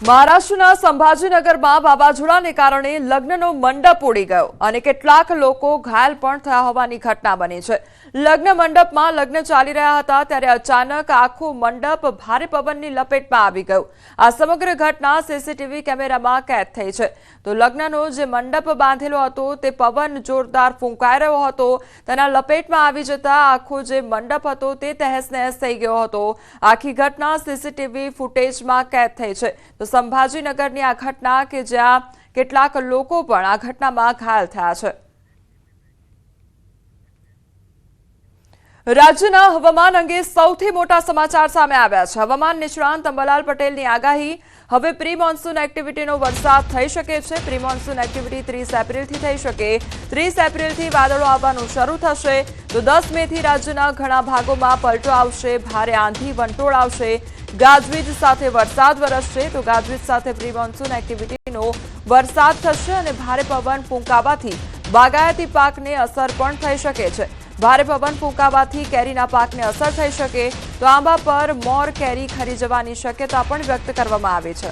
મહારાષ્ટ્રના સંભાજીનગરમાં વાવાઝોડાને કારણે લગ્નનો મંડપ ઉડી ગયો અને કેટલાક લોકો ઘાયલ પણ થયા હોવાની ઘટના બની છે। લગ્ન મંડપમાં લગ્ન ચાલી રહ્યા હતા ત્યારે અચાનક આખો મંડપ ભારે પવનની લપેટમાં આવી ગયો। આ સમગ્ર ઘટના સીસીટીવી કેમેરામાં કેદ થઈ છે। તો લગ્નનો જે મંડપ બાંધેલો હતો તે પવન જોરદાર ફૂંકાઈ રહ્યો હતો, તેના લપેટમાં આવી જતા આખો જે મંડપ હતો તે તહેસ નહેસ થઈ ગયો હતો। આખી ઘટના સીસીટીવી ફૂટેજમાં કેદ થઈ છે। તો સંભાજીનગરની આ ઘટના કે જ્યાં કેટલાક લોકો પણ આ ઘટનામાં ઘાયલ થયા છે। રાજ્યના હવામાન અંગે સૌથી મોટા સમાચાર સામે આવ્યા છે। હવામાન નિષ્ણાંત અંબાલાલ પટેલની આગાહી, હવે પ્રી મોન્સૂન એક્ટિવિટીનો વરસાદ થઈ શકે છે। પ્રી મોન્સૂન એક્ટિવિટી 30 એપ્રિલથી થઈ શકે। 30 એપ્રિલથી વાદળો આવવાનું શરૂ થશે તો 10 મેથી રાજ્યના ઘણા ભાગોમાં પલટો આવશે, ભારે આંધી વંટોળ આવશે, ગાજવીજ સાથે વરસાદ વરસશે। તો ગાજવીજ સાથે પ્રી મોન્સૂન એક્ટિવિટીનો વરસાદ થશે અને ભારે પવન ફૂંકાવાથી બાગાયતી પાકને અસર પણ થઈ શકે છે। ભારે પવન ફૂંકાવાથી કેરીના પાકને અસર થઈ શકે તો આંબા પર મોર કેરી ખરી જવાની શક્યતા પણ વ્યક્ત કરવામાં આવી છે।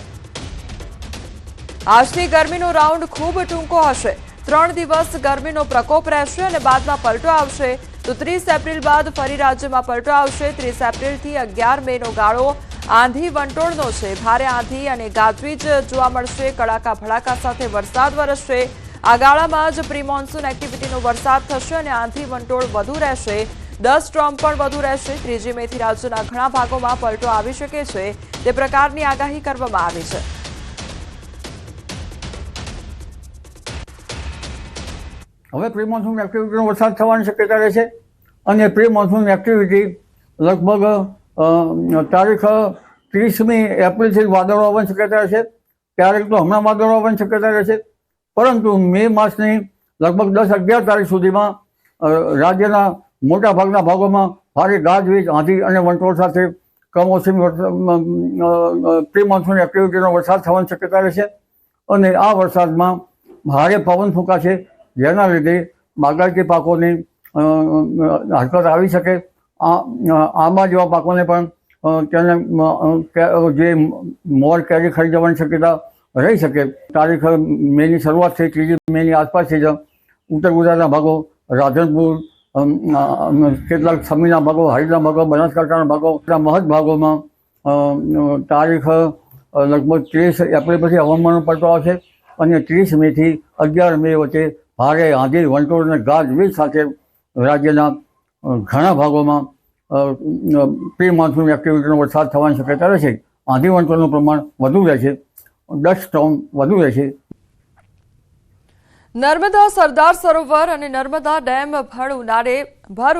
આજથી ગરમીનો રાઉન્ડ ખૂબ ટૂંકો હશે। 3 દિવસ ગરમીનો પ્રકોપ રહેશે અને બાદમાં પલટો આવશે। તો 30 એપ્રિલ બાદ ફરી રાજ્યમાં પલટો આવશે। 30 એપ્રિલથી 11 મેનો ગાળો આંધી વંટોળનો છે। ભારે આંધી અને ગાજવીજ જોવા મળશે, કડાકા ભડાકા સાથે વરસાદ વરસશે। આ ગાળામાં જ પ્રી મોન્સૂન એક્ટિવિટીનો વરસાદ થશે અને આંધી વંટોળ વધુ રહેશે, ડસ્ટ સ્ટોર્મ પણ વધુ રહેશે। 3 મેથી રાજ્યના ઘણા ભાગોમાં પલટો આવી શકે છે તે પ્રકારની આગાહી કરવામાં આવી છે। હવે પ્રી મોન્સૂન એક્ટિવિટીનો વરસાદ થવાની શક્યતા રહેશે અને પ્રી મોન્સૂન એક્ટિવિટી લગભગ તારીખ 30મી એપ્રિલથી વાદળો આવવાની શક્યતા રહેશે। ક્યારેક તો હમણાં વાદળો આવવાની શક્યતા રહેશે, પરંતુ મે માસની લગભગ 10-11 તારીખ સુધીમાં રાજ્યના મોટા ભાગના ભાગોમાં ભારે ગાજવીજ, આંધી અને વંટોળ સાથે કમોસમી પ્રી મોન્સૂન એક્ટિવિટીનો વરસાદ થવાની શક્યતા રહેશે અને આ વરસાદમાં ભારે પવન ફૂંકાશે, જેના લીધે બાગાયતી પાકોની હરકત આવી શકે। આંબા જેવા પાકોને પણ તેને જે મોર કેરી ખરી જવાની શક્યતા રહી શકે। તારીખ મેની શરૂઆતથી 3 મેની આસપાસથી જ ઉત્તર ગુજરાતના ભાગો, રાધનપુર, કેટલાક સમીના ભાગો, હારીના ભાગો, બનાસકાંઠાના ભાગો, મહદ ભાગોમાં તારીખ લગભગ 30 એપ્રિલ પછી હવામાનનો પલટો આવશે અને 30 મેથી 11 મે વચ્ચે ભારે આંધી વંટોળ અને ગાજવીજ સાથે રાજ્યના ઘણા ભાગોમાં પ્રી મોન્સૂન એક્ટિવિટીનો વરસાદ થવાની શક્યતા રહેશે। આંધી વંટોળનું પ્રમાણ વધુ રહેશે, ડસ્ટ સ્ટોર્મ વધુ રહેશે। નર્મદા સરદાર સરોવર અને નર્મદા ડેમ ભર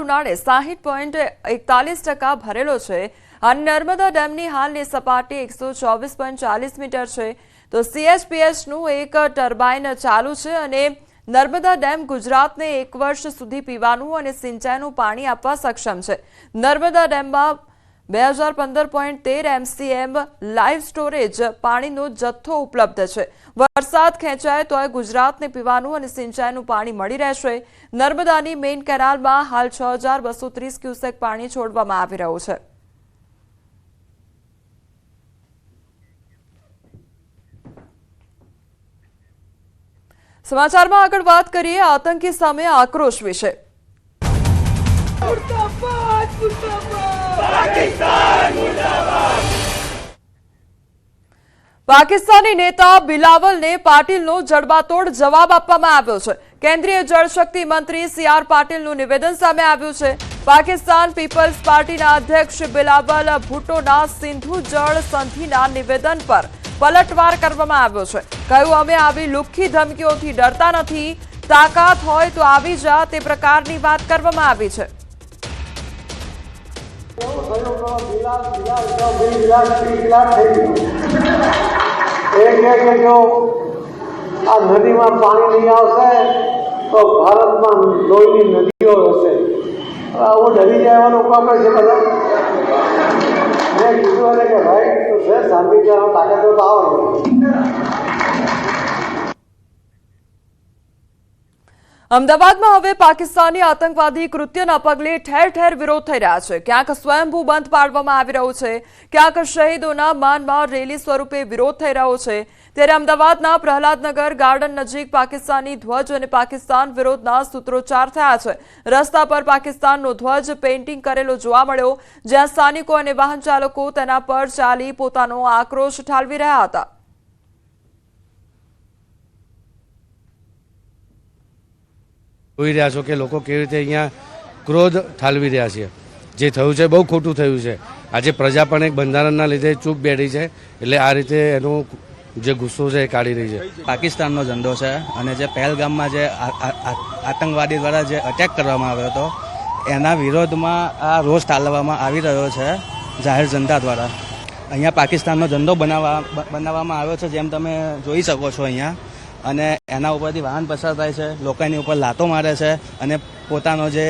ઉનાળે 60.41% ભરેલો છે અને નર્મદા ડેમની હાલની સપાટી 124.40 મીટર છે। તો CHPHનું એક ટર્બાઇન ચાલુ છે અને નર્મદા ડેમ ગુજરાતને 1 વર્ષ સુધી પીવાનું અને સિંચાઈનું પાણી આપવા સક્ષમ છે। નર્મદા ડેમમાં 2015.13 MCM લાઈવ સ્ટોરેજ પાણીનો જથ્થો ઉપલબ્ધ છે। વરસાદ ખેંચાય તો ગુજરાતને પીવાનું અને સિંચાઈનું પાણી મળી રહેશે। નર્મદાની મેઇન કેનાલમાં હાલ 6230 ક્યુસેક પાણી છોડવામાં આવી રહ્યું છે। સમાચારમાં આગળ વાત કરીએ આતંકી સામે આક્રોશ વિશે। પાકિસ્તાની નેતા બિલાવલને પાટીલનો જડબાતોડ જવાબ આપવામાં આવ્યો છે। કેન્દ્રીય જળશક્તિ મંત્રી CR પાટીલનું નિવેદન સામે આવ્યું છે। પાકિસ્તાન પીપલ્સ પાર્ટીના અધ્યક્ષ બિલાવલ ભુટ્ટોના સિંધુ જળ સંધિના નિવેદન પર પલટવાર કરવામાં આવ્યો છે। કહ્યું, અમે આવી લુખ્ખી ધમકીઓથી ડરતા નથી, તાકાત હોય તો આવી જા, તે પ્રકારની વાત કરવામાં આવી છે। જો આ નદીમાં પાણી નહીં આવશે તો ભારતમાં લોહીની નદીઓ હશે। આવું ડરી જવાનું કામ છે બધા। મેં કીધું એને કે ભાઈ તું છે શાંતિ જવાનો તાકાત તો આવો। અમદાવાદમાં હવે પાકિસ્તાની આતંકવાદી કૃત્યના પગલે ઠેર ઠેર વિરોધ થઈ રહ્યા છે। ક્યાંક સ્વયંભૂ બંધ પાડવામાં આવી રહ્યો છે, ક્યાંક શહીદોના માનમાં રેલી સ્વરૂપે વિરોધ થઈ રહ્યો છે। ત્યારે અમદાવાદના પ્રહલાદનગર ગાર્ડન નજીક પાકિસ્તાની ધ્વજ અને પાકિસ્તાન વિરોધના સૂત્રોચ્ચાર થયા છે। રસ્તા પર પાકિસ્તાનનો ધ્વજ પેઇન્ટિંગ કરેલો જોવા મળ્યો, જ્યાં સ્થાનિકો અને વાહન ચાલકો તેના પર ચાલી પોતાનો આક્રોશ ઠાલવી રહ્યા હતા। જોઈ રહ્યા છો કે લોકો કેવી રીતે અહીંયા ક્રોધ ઠાલવી રહ્યા છે। જે થયું છે બહુ ખોટું થયું છે। આજે પ્રજા પણ એક બંધારણના લીધે ચૂપ બેઠી છે, એટલે આ રીતે એનો જે ગુસ્સો છે એ કાઢી રહી છે। પાકિસ્તાનનો ઝંડો છે અને જે પહેલગામમાં જે આતંકવાદી દ્વારા જે અટેક કરવામાં આવ્યો હતો એના વિરોધમાં આ રોષ ઠાલવવામાં આવી રહ્યો છે જાહેર જનતા દ્વારા। અહીંયા પાકિસ્તાનનો ઝંડો બનાવવામાં આવ્યો છે, જેમ તમે જોઈ શકો છો અહીંયા, અને એના ઉપરથી વાહન પસાર થાય છે, લોકો એની ઉપર લાતો મારે છે અને પોતાનો જે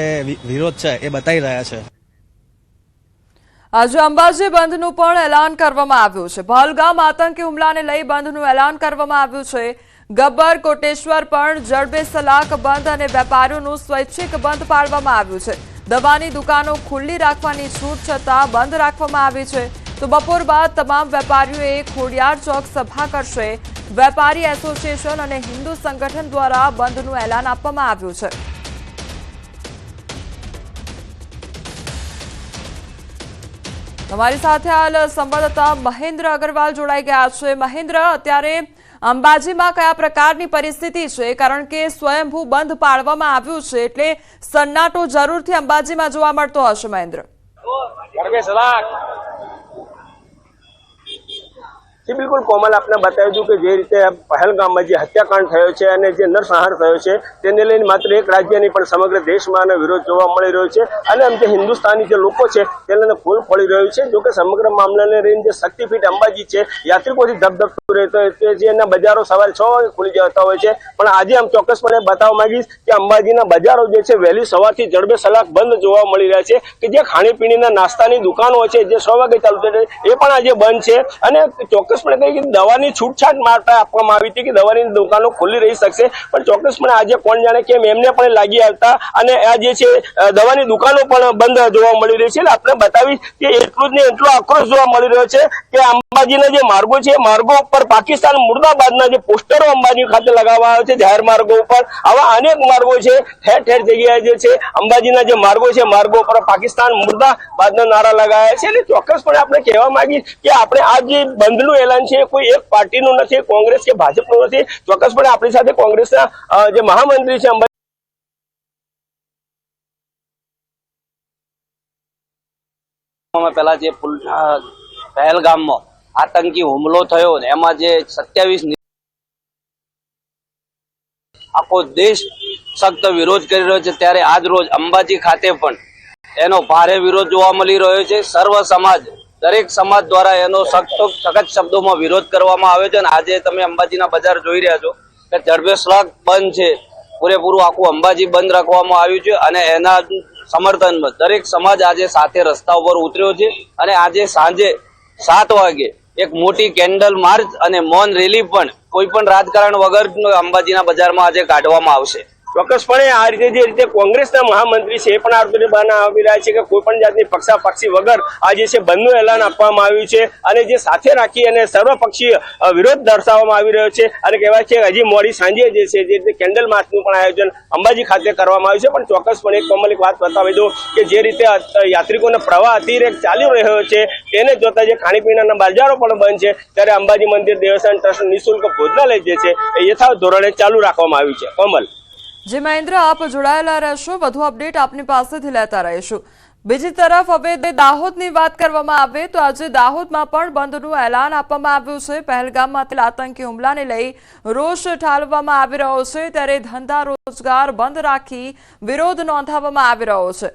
વિરોધ છે એ બતાવી રહ્યા છે। આજે અંબાજી બંધનું પણ એલાન કરવામાં આવ્યું છે। પહલગામ આતંકી હુમલાને લઈ બંધનું એલાન કરવામાં આવ્યું છે। ગબ્બર કોટેશ્વર પણ જડબે સલાક બંધ અને વેપારીઓનું સ્વૈચ્છિક બંધ પાડવામાં આવ્યું છે। દવાની દુકાનો ખુલ્લી રાખવાની છૂટ છતાં બંધ રાખવામાં આવી છે। તો બપોર બાદ તમામ વેપારીઓએ ખોડિયાર ચોક સભા કરશે। વેપારી એસોસિએશન અને હિન્દુ સંગઠન દ્વારા બંધનું એલાન આપવામાં આવ્યું છે। તમારી સાથે હાલ સંવાદદાતા મહેન્દ્ર અગ્રવાલ જોડાઈ ગયા છે। મહેન્દ્ર, અત્યારે અંબાજીમાં કયા પ્રકારની પરિસ્થિતિ છે? કારણ કે સ્વયંભૂ બંધ પાડવામાં આવ્યું છે, એટલે સન્નાટો જરૂરથી અંબાજીમાં જોવા મળતો હશે। મહેન્દ્ર, જી બિલકુલ કોમલ, આપને બતાવી દઉં કે જે રીતે પહેલગામમાં જે હત્યાકાંડ થયો છે અને જે નરસંહાર થયો છે તેને લઈને માત્ર એક રાજ્ય નહીં પણ સમગ્ર દેશમાં વિરોધ જોવા મળી રહ્યો છે। અને આમ જે હિન્દુસ્તાની જે લોકો છે તેને ફૂલ ફોડી રહ્યું છે। જોકે સમગ્ર મામલાને લઈને જે શક્તિપીઠ અંબાજી છે યાત્રિકોથી ધબધબતું રહેતો હોય છે, જે એના બજારો સવારે 6 વાગે ખુલી જતા હોય છે, પણ આજે આમ ચોક્કસપણે બતાવવા માંગીશ કે અંબાજીના બજારો જે છે વહેલી સવારથી જડબે સલાક બંધ જોવા મળી રહ્યા છે। કે જે ખાણીપીણીના નાસ્તાની દુકાનો છે જે 6 વાગે ચાલુ થઈ એ પણ આજે બંધ છે। અને ચોક્કસ દવાની છૂટછાટ માટે આપવામાં આવી હતી કે દવાની દુકાનો ખુલ્લી રહી શકશે, પણ ચોક્કસપણે આજે કોણ જાણે કેમ એમને પણ લાગી આવતા અને આ જે છે દવાની દુકાનો પણ બંધ જોવા મળી રહી છે। એટલે આપણે બતાવી કે એટલું જ નહીં એટલો આક્રોશ જોવા મળી રહ્યો છે કે અંબાજીના જે માર્ગો છે માર્ગો ઉપર પાકિસ્તાન મુર્દાબાદના જે પોસ્ટરો અંબાજી ખાતે લગાવવામાં આવે છે જાહેર માર્ગો ઉપર। આવા અનેક માર્ગો છે, ઠેર ઠેર જગ્યાએ જે છે અંબાજીના જે માર્ગો છે માર્ગો ઉપર પાકિસ્તાન મુર્દાબાદના નારા લગાવ્યા છે। એટલે ચોક્કસપણે આપણે કહેવા માંગીએ કે આપણે આ જે બંધનું એલાન છે કોઈ એક પાર્ટીનું નથી, કોંગ્રેસ કે ભાજપનું નથી। ચોક્કસપણે આપણી સાથે કોંગ્રેસના જે મહામંત્રી છે પહેલા જે પહેલગામમાં આતંકી હુમલો થયો ને એમાં જે 27 આખો દેશ સખ્ત વિરોધ કરી રહ્યો છે, ત્યારે આજ રોજ અંબાજી ખાતે પણ એનો ભારે વિરોધ જોવા મળી રહ્યો છે। સર્વ સમાજ, દરેક સમાજ દ્વારા એનો સખત શબ્દોમાં વિરોધ કરવામાં આવ્યો છે। અને આજે તમે અંબાજીના બજાર જોઈ રહ્યા છો કે જડબે સલાક બંધ છે, પૂરેપૂરું આખું અંબાજી બંધ રાખવામાં આવ્યું છે અને એના સમર્થનમાં દરેક સમાજ આજે સાથે રસ્તા ઉપર ઉતર્યો છે। અને આજે સાંજે 7 વાગે એક મોટી કેન્ડલ માર્ચ અને મૌન રેલી પણ કોઈ પણ રાજકારણ વગર અંબાજીના બજારમાં આજે કાઢવામાં આવશે। ચોક્કસપણે આ રીતે જે રીતે કોંગ્રેસના મહામંત્રી છે એ પણ આ રીતે બહાના આવી રહ્યા છે કે કોઈ પણ જાતની પક્ષાપક્ષી વગર આજે છે બંધનું એલાન આપવામાં આવ્યું છે અને જે સાથે રાખી અને સર્વપક્ષીય વિરોધ દર્શાવવામાં આવી રહ્યો છે। અને કહેવાય છે કે હજી મોડી સાંજે જે છે જે રીતે કેન્ડલ માર્ચનું પણ આયોજન અંબાજી ખાતે કરવામાં આવ્યું છે। પણ ચોક્કસપણે એક કોમલ એક વાત બતાવી દો કે જે રીતે યાત્રિકોનો પ્રવાહ અતિરેક ચાલી રહ્યો છે તેને જોતા જે ખાણીપીણાના બજારો પણ બંધ છે, ત્યારે અંબાજી મંદિર દેવસ્થાન ટ્રસ્ટ નિઃશુલ્ક ભોજનાલય જે છે એ યથાવત ધોરણે ચાલુ રાખવામાં આવ્યું છે। કોમલ, જી મહેન્દ્ર, આપ જોડાયેલા રહેશો, વધુ અપડેટ આપની પાસેથી લેતા રહીશું। બીજી તરફ હવે દાહોદની વાત કરવામાં આવે તો આજે દાહોદમાં પણ બંધનું એલાન આપવામાં આવ્યું છે। પહેલગામમાં આતંકી હુમલાને લઈ રોષ ઠાલવવામાં આવી રહ્યો છે, ત્યારે ધંધા રોજગાર બંધ રાખી વિરોધ નોંધાવવામાં આવી રહ્યો છે।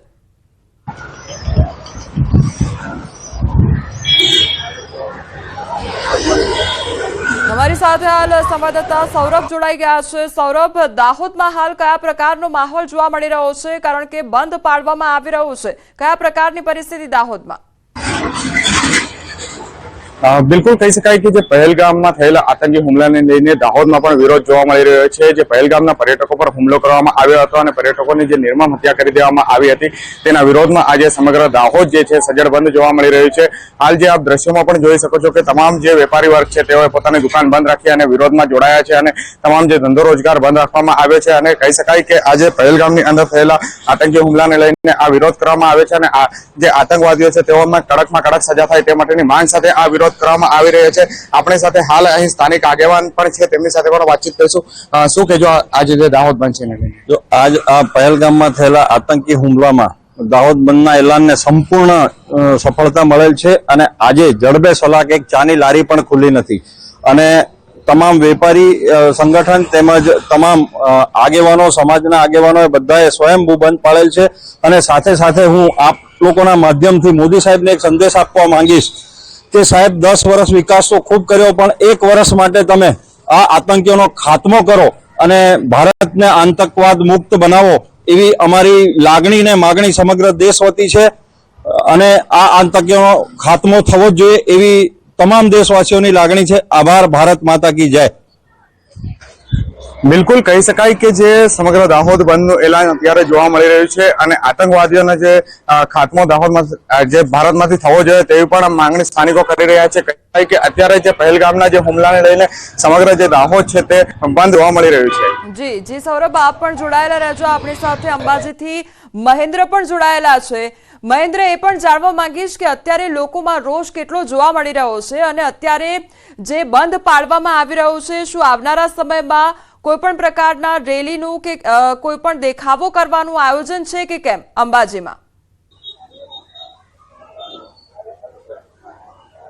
हमारी साथ हाल संवाददाता सौरभ जोड़ाई गया है। सौरभ, दाहोद में हाल क्या प्रकारનો માહોલ જોવા મળી રહ્યો છે? કારણ કે બંધ પાડવામાં આવી રહ્યું છે, કયા પ્રકારની પરિસ્થિતિ દાહોદમાં? બિલકુલ કહી શકાય કે જે પહેલગામમાં થયેલા આતંકી હુમલાને લઈને દાહોદમાં પણ વિરોધ જોવા મળી રહ્યો છે. જે પહેલગામના પર્યટકો પર હુમલો કરવામાં આવ્યો હતો અને પર્યટકોની જે નિર્મમ હત્યા કરી દેવામાં આવી હતી તેના વિરોધમાં આજે સમગ્ર દાહોદ જે છે સજ્જડ જોવા મળી રહ્યું છે. હાલ જે આપ દ્રશ્યોમાં પણ જોઈ શકો છો કે તમામ જે વેપારી વર્ગ છે તેઓએ પોતાની દુકાન બંધ રાખી અને વિરોધમાં જોડાયા છે અને તમામ જે ધંધો રોજગાર બંધ રાખવામાં આવ્યો છે. અને કહી શકાય કે આજે પહેલગામની અંદર થયેલા આતંકી હુમલાને લઈને આ વિરોધ કરવામાં આવે છે અને આ જે આતંકવાદીઓ છે તેઓમાં કડકમાં કડક સજા થાય તે માટેની માંગ સાથે આ વિરોધ કરવામાં આવી રહ્યો છે. આપણી સાથે હાલ અહીં સ્થાનિક આગેવાન પણ છે, તેમની સાથે પણ વાતચીત કરીશું. શું કહેજો આજે જે દાહોદ બંધ છે એને લઈને? જો આજ આ પહેલગામમાં થયેલા આતંકી હુમલામાં દાહોદ બંધના એલાનને સંપૂર્ણ સફળતા મળેલ છે અને આજે જડબે સલાક એક ચાની લારી પણ ખુલ્લી નથી અને તમામ વેપારી સંગઠન તેમજ તમામ આગેવાનો, સમાજના આગેવાનો બધાએ સ્વયંભૂ બંધ પાડેલ છે. અને સાથે સાથે હું આપ લોકોના માધ્યમથી મોદી સાહેબને એક સંદેશ આપવા માંગીશ કે સાહેબ 10 વર્ષ વિકાસ તો ખૂબ કર્યો, પણ 1 વર્ષ માટે તમે આ આતંકીઓનો ખાત્મો કરો અને ભારતને આતંકવાદ મુક્ત બનાવો એવી અમારી લાગણી ને માગણી સમગ્ર દેશ વતી છે. અને આ આતંકીઓનો ખાત્મો થવો જ જોઈએ એવી તમામ દેશવાસીઓની લાગણી છે. આભાર. ભારત માતા કી જય. બિલકુલ કહી શકાય કે જે સમગ્ર દાહોદ બંધનું એલાન અત્યારે જોવા મળી રહ્યું છે અને આતંકવાદીઓનો જે ખાત્મો દાહોદમાં જે ભારતમાંથી થવો જોઈએ તેવી પણ માંગણી સ્થાનિકો કરી રહ્યા છે. કહી શકાય કે અત્યારે જે પહેલગામના જે હુમલાને લઈને સમગ્ર જે દાહોદ છે તે બંધ જોવા મળી રહ્યું છે. જી સૌરભ, આપ પણ જોડાયેલા રહેજો આપણી સાથે. અંબાજીથી મહેન્દ્ર પણ જોડાયેલા છે. મહેન્દ્ર, એ પણ જાણવા માંગીશ કે અત્યારે લોકોમાં રોષ કેટલો જોવા મળી રહ્યો છે અને અત્યારે જે બંધ પાડવામાં આવી રહ્યો છે, શું આવનારા સમયમાં કોઈ પણ પ્રકારના રેલીનું કે કોઈ પણ દેખાવો કરવાનું આયોજન છે કે કેમ અંબાજીમાં?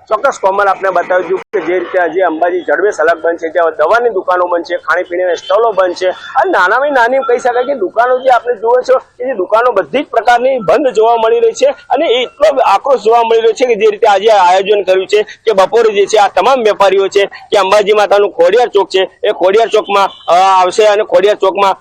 ચોક્કસ કોમલ, આપને બતાવી દઉં કે જે રીતે આજે અંબાજી જડબે સલાક બંધ છે, ત્યાં દવાની દુકાનો બંધ છે, ખાણીપીણીના સ્ટોલો બંધ છે અને નાનામાં નાની કહી શકાય કે દુકાનો જે આપણે જુઓ છો કે જે દુકાનો બધી જ પ્રકારની બંધ જોવા મળી રહી છે. અને એટલો આક્રોશ જોવા મળી રહ્યો છે કે જે રીતે આજે આયોજન કર્યું છે કે બપોરે જે છે આ તમામ વેપારીઓ છે કે અંબાજી માતાનું ખોડિયાર ચોક છે એ ખોડિયાર ચોકમાં આવશે અને ખોડિયાર ચોકમાં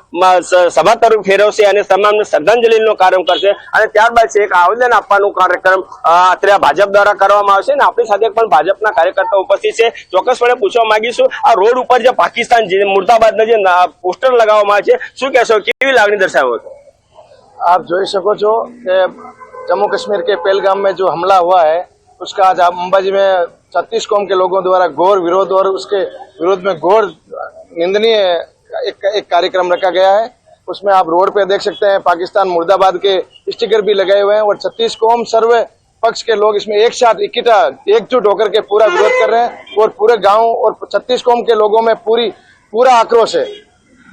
સભા તરફ ફેરવશે અને તમામને શ્રદ્ધાંજલિનો કાર્યક્રમ કરશે અને ત્યારબાદ છે એક આવેદન આપવાનું કાર્યક્રમ અત્યારે ભાજપ દ્વારા કરવામાં આવશે. અને આપણી સાથે પણ ભાજપના કાર્યકર્તાઓ ઉપસ્થિત છે. ચોક્કસપણે પૂછવા માંગીશું, આ રોડ ઉપર જે પાકિસ્તાન મુર્દાબાદના જે પોસ્ટર લગાવવામાં આવે છે, શું કહેશો, કેવી લાગણી દર્શાવો છો? आप જોઈ શકો છો કે जम्मू कश्मीर के पहलगाम में जो हमला हुआ है उसका आज अंबाजी में 36 कौम के लोगों द्वारा घोर विरोध और उसके विरोध में घोर निंदनीय एक कार्यक्रम रखा गया है. उसमें आप रोड पे देख सकते हैं पाकिस्तान मुर्दाबाद के स्टिकर भी लगाए हुए हैं और 36 कौम सर्व पक्ष के लोग इसमें एक साथ इकट्ठा एकजुट होकर के पूरा विरोध कर रहे हैं और पूरे गांव और 36 कौम के लोगों में पूरा आक्रोश है.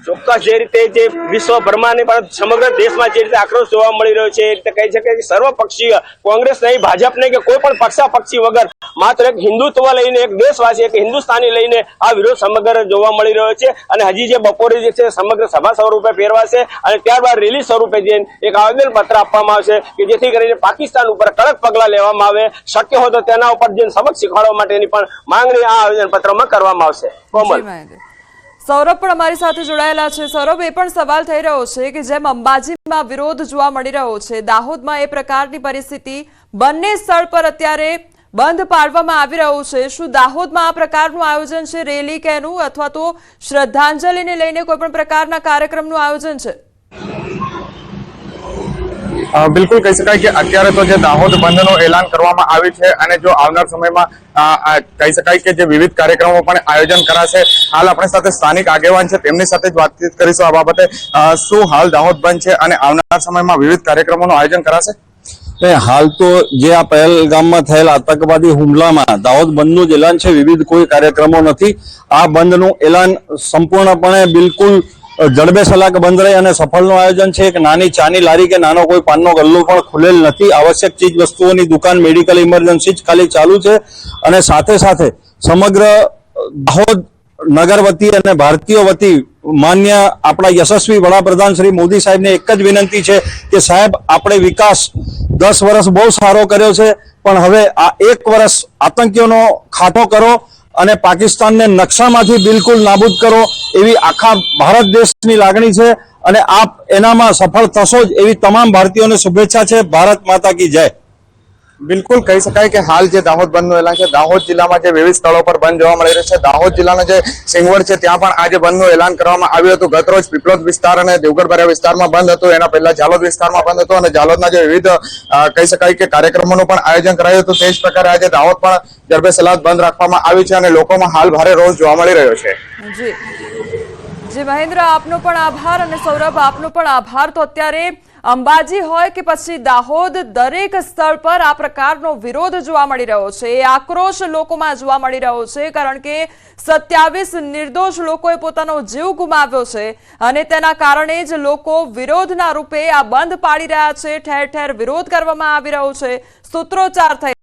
ચોક્કસ જે રીતે જે વિશ્વભરમાં પણ સમગ્ર દેશમાં જે રીતે આક્રોશ જોવા મળી રહ્યો છે એ રીતે કહી શકાય કે સર્વપક્ષીય કોંગ્રેસ નહીં, ભાજપ નહીં કે કોઈ પણ પક્ષાપક્ષી વગર માત્ર એક હિન્દુત્વ લઈને, એક દેશવાસી, એક હિન્દુસ્તાની લઈને આ વિરોધ સમગ્ર જોવા મળી રહ્યો છે. અને હજી જે બપોરે જે છે સમગ્ર સભા સ્વરૂપે ફેરવાશે અને ત્યારબાદ રેલી સ્વરૂપે જઈને એક આવેદન પત્ર આપવામાં આવશે કે જેથી કરીને પાકિસ્તાન ઉપર કડક પગલાં લેવામાં આવે, શક્ય હોય તો તેના ઉપર જે સબક શીખવાડવા માટેની પણ માંગણી આ આવેદન પત્રમાં કરવામાં આવશે. કોમલ, સૌરભ પણ અમારી સાથે જોડાયેલા છે. સૌરભ, એ પણ સવાલ થઈ રહ્યો છે કે જેમ અંબાજીમાં વિરોધ જોવા મળી રહ્યો છે, દાહોદમાં એ પ્રકારની પરિસ્થિતિ બંને સ્થળ પર અત્યારે બંધ પાડવામાં આવી રહ્યું છે. શું દાહોદમાં આ પ્રકારનું આયોજન છે, રેલી કે એનું, અથવા તો શ્રદ્ધાંજલિને લઈને કોઈ પણ પ્રકારના કાર્યક્રમનું આયોજન છે? બિલકુલ કહી શકાય કે અત્યારે તો જે દાહોદ બંધનું એલાન કરવામાં આવ્યું છે અને જો આવનાર સમયમાં કહી શકાય કે જે વિવિધ કાર્યક્રમો પણ આયોજન કરાશે. હાલ આપણી સાથે સ્થાનિક આગેવાન છે, તેમની સાથે જ વાતચીત કરીશું આ બાબતે. શું હાલ દાહોદ બંધ છે અને આવનાર સમયમાં વિવિધ કાર્યક્રમોનું આયોજન કરાશે? હાલ તો જે આ પહેલગામમાં થયેલ આતંકવાદી હુમલામાં દાહોદ બંધનું જ એલાન છે, વિવિધ કોઈ કાર્યક્રમો નથી. આ બંધનું એલાન સંપૂર્ણપણે બિલકુલ જડબે સલાક બંધ રહે અને સફળનું આયોજન છે. એક નાની ચાની લારી કે નાનો કોઈ પાનનો ગલ્લો પણ ખુલેલ નથી. આવશ્યક ચીજ વસ્તુઓની દુકાન, મેડિકલ ઇમરજન્સી જ ખાલી ચાલુ છે. અને સાથે સાથે સમગ્ર દાહોદ નગર વતી અને ભારતીયો વતી માન્ય આપણા યશસ્વી વડાપ્રધાન શ્રી મોદી સાહેબને એક જ વિનંતી છે કે સાહેબ, આપણે વિકાસ 10 વર્ષ બહુ સારો કર્યો છે, પણ હવે આ 1 વર્ષ આતંકીઓનો ખાટો કરો અને પાકિસ્તાનને નકશામાંથી બિલકુલ નાબૂદ કરો એવી આખા ભારત દેશની લાગણી છે. અને આપ એનામાં સફળ થશો જ એવી તમામ ભારતીયોને શુભેચ્છા છે. ભારત માતા કી જય. બિલકુલ કહી શકાય કે હાલ જે દાહોદ બંધનું એલાન છે, દાહોદ જિલ્લામાં જે વિવિધ સ્થળો પર બંધ જોવા મળી રહ્યો છે. દાહોદ જિલ્લાના જે સિંગવડ છે ત્યાં પણ આજે બંધનું એલાન કરવામાં આવ્યું હતું. ગતરોજ પીપલોદ વિસ્તાર અને દેવગઢ વિસ્તારમાં બંધ હતું, એના પહેલા ઝાલોદ વિસ્તારમાં બંધ હતું અને ઝાલોદના જે વિવિધ કહી શકાય કે કાર્યક્રમોનું પણ આયોજન કરાયું હતું. તે જ પ્રકારે આજે દાહોદ પણ જડબેસલાક બંધ રાખવામાં આવ્યું છે અને લોકોમાં હાલ ભારે રોષ જોવા મળી રહ્યો છે. જી મહેન્દ્ર, આપનો પણ આભાર અને સૌરભ આપનો પણ આભાર. તો અત્યારે અંબાજી હોય કે પછી દાહોદ, દરેક સ્થળ પર આ પ્રકારનો વિરોધ જોવા મળી રહ્યો છે. એ આક્રોશ લોકોમાં જોવા મળી રહ્યો છે, કારણ કે 27 નિર્દોષ લોકોએ પોતાનો જીવ ગુમાવ્યો છે અને તેના કારણે જ લોકો વિરોધના રૂપે આ બંધ પાડી રહ્યા છે. ઠેર ઠેર વિરોધ કરવામાં આવી રહ્યો છે, સૂત્રોચ્ચાર થઈ